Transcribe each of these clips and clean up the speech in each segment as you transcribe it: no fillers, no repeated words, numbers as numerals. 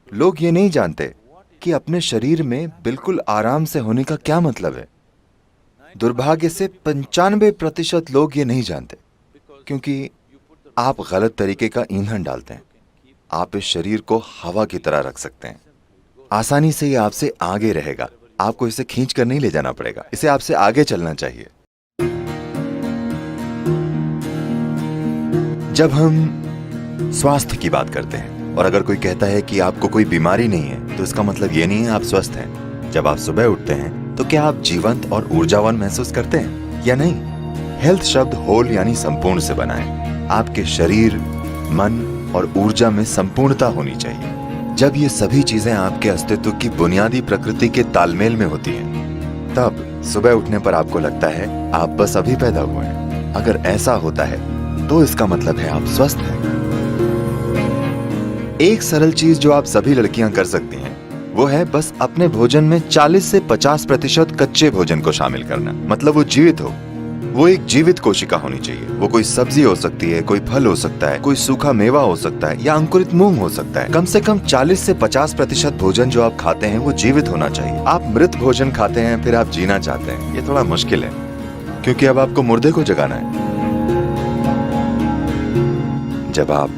लोग ये नहीं जानते कि अपने शरीर में बिल्कुल आराम से होने का क्या मतलब है। दुर्भाग्य से 95% लोग ये नहीं जानते, क्योंकि आप गलत तरीके का ईंधन डालते हैं। आप इस शरीर को हवा की तरह रख सकते हैं। आसानी से ये आपसे आगे रहेगा। आपको इसे खींच कर नहीं ले जाना पड़ेगा, इसे आपसे आगे चलना चाहिए। जब हम स्वास्थ्य की बात करते हैं और अगर कोई कहता है कि आपको कोई बीमारी नहीं है, तो इसका मतलब ये नहीं है आप स्वस्थ हैं। जब आप सुबह उठते हैं तो क्या आप जीवंत और ऊर्जावान महसूस करते हैं या नहीं? हेल्थ शब्द होल यानी संपूर्ण से बना है। आपके शरीर, मन और ऊर्जा में संपूर्णता होनी चाहिए। जब ये सभी चीजें आपके अस्तित्व की बुनियादी प्रकृति के तालमेल में होती हैं, तब सुबह उठने पर आपको लगता है आप बस अभी पैदा हुए हैं। अगर ऐसा होता है तो इसका मतलब है आप स्वस्थ हैं। एक सरल चीज जो आप सभी लड़कियां कर सकती हैं, वो है बस अपने भोजन में 40 से 50% कच्चे भोजन को शामिल करना। मतलब वो जीवित हो, वो एक जीवित कोशिका होनी चाहिए। वो कोई सब्जी हो सकती है, कोई फल हो सकता है, कोई सूखा मेवा हो सकता है या अंकुरित मूंग हो सकता है। कम से कम 40 से 50% भोजन जो आप खाते हैं वो जीवित होना चाहिए। आप मृत भोजन खाते हैं फिर आप जीना चाहते हैं, ये थोड़ा मुश्किल है, क्योंकि अब आपको मुर्दे को जगाना है। जब आप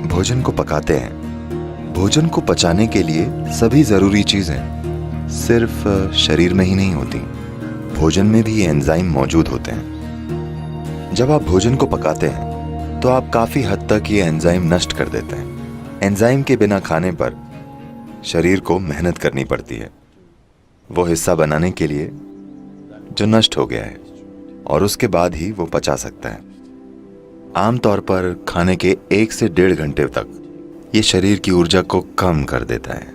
भोजन को पकाते हैं, भोजन को पचाने के लिए सभी जरूरी चीजें सिर्फ शरीर में ही नहीं होती, भोजन में भी ये एंजाइम मौजूद होते हैं। जब आप भोजन को पकाते हैं तो आप काफी हद तक ये एंजाइम नष्ट कर देते हैं। एंजाइम के बिना खाने पर शरीर को मेहनत करनी पड़ती है वो हिस्सा बनाने के लिए जो नष्ट हो गया है, और उसके बाद ही वो पचा सकता है। आमतौर पर खाने के 1 से 1.5 घंटे तक ये शरीर की ऊर्जा को कम कर देता है।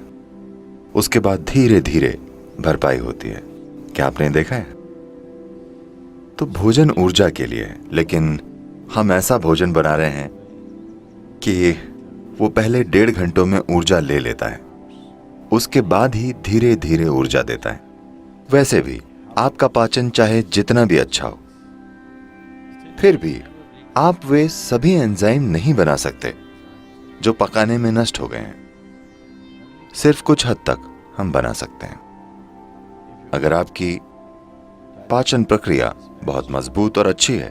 उसके बाद धीरे धीरे भरपाई होती है। क्या आपने देखा है? तो भोजन ऊर्जा के लिए है, लेकिन हम ऐसा भोजन बना रहे हैं कि वो पहले 1.5 घंटों में ऊर्जा ले लेता है, उसके बाद ही धीरे धीरे ऊर्जा देता है। वैसे भी आपका पाचन चाहे जितना भी अच्छा हो, फिर भी आप वे सभी एंजाइम नहीं बना सकते जो पकाने में नष्ट हो गए हैं। सिर्फ कुछ हद तक हम बना सकते हैं। अगर आपकी पाचन प्रक्रिया बहुत मजबूत और अच्छी है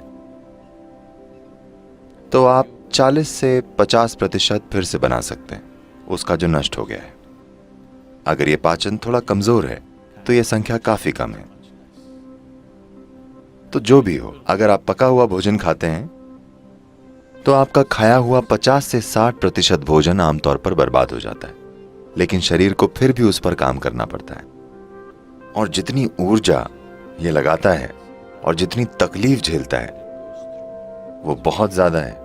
तो आप 40 से 50% फिर से बना सकते हैं उसका जो नष्ट हो गया है। अगर ये पाचन थोड़ा कमजोर है तो यह संख्या काफी कम है। तो जो भी हो, अगर आप पका हुआ भोजन खाते हैं तो आपका खाया हुआ 50 से 60% भोजन आमतौर पर बर्बाद हो जाता है, लेकिन शरीर को फिर भी उस पर काम करना पड़ता है। और जितनी ऊर्जा ये लगाता है और जितनी तकलीफ झेलता है वो बहुत ज्यादा है।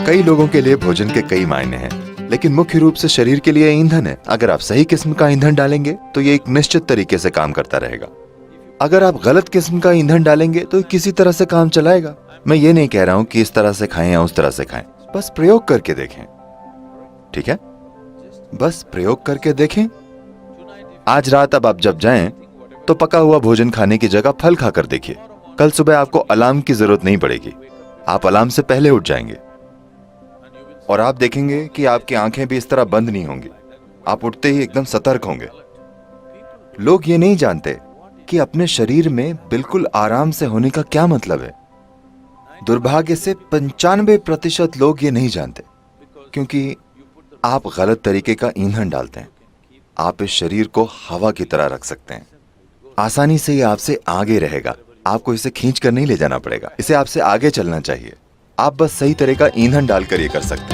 कई लोगों के लिए भोजन के कई मायने हैं, लेकिन मुख्य रूप से शरीर के लिए ईंधन है। अगर आप सही किस्म का ईंधन डालेंगे तो ये एक निश्चित तरीके से काम करता रहेगा। अगर आप गलत किस्म का ईंधन डालेंगे तो किसी तरह से काम चलाएगा। मैं ये नहीं कह रहा हूं कि इस तरह से खाएं या उस तरह से खाएं, बस प्रयोग करके देखें। ठीक है, बस प्रयोग करके देखें। आज रात अब आप जब जाएं तो पका हुआ भोजन खाने की जगह फल खाकर देखिए। कल सुबह आपको अलार्म की जरूरत नहीं पड़ेगी, आप अलार्म से पहले उठ जाएंगे और आप देखेंगे कि आपकी आंखें भी इस तरह बंद नहीं होंगी। आप उठते ही एकदम सतर्क होंगे। लोग ये नहीं जानते कि अपने शरीर में बिल्कुल आराम से होने का क्या मतलब है। दुर्भाग्य से 95% लोग ये नहीं जानते, क्योंकि आप गलत तरीके का ईंधन डालते हैं। आप इस शरीर को हवा की तरह रख सकते हैं। आसानी से ये आपसे आगे रहेगा। आपको इसे खींच कर नहीं ले जाना पड़ेगा, इसे आपसे आगे चलना चाहिए। आप बस सही तरह का ईंधन डालकर ये कर सकते हैं।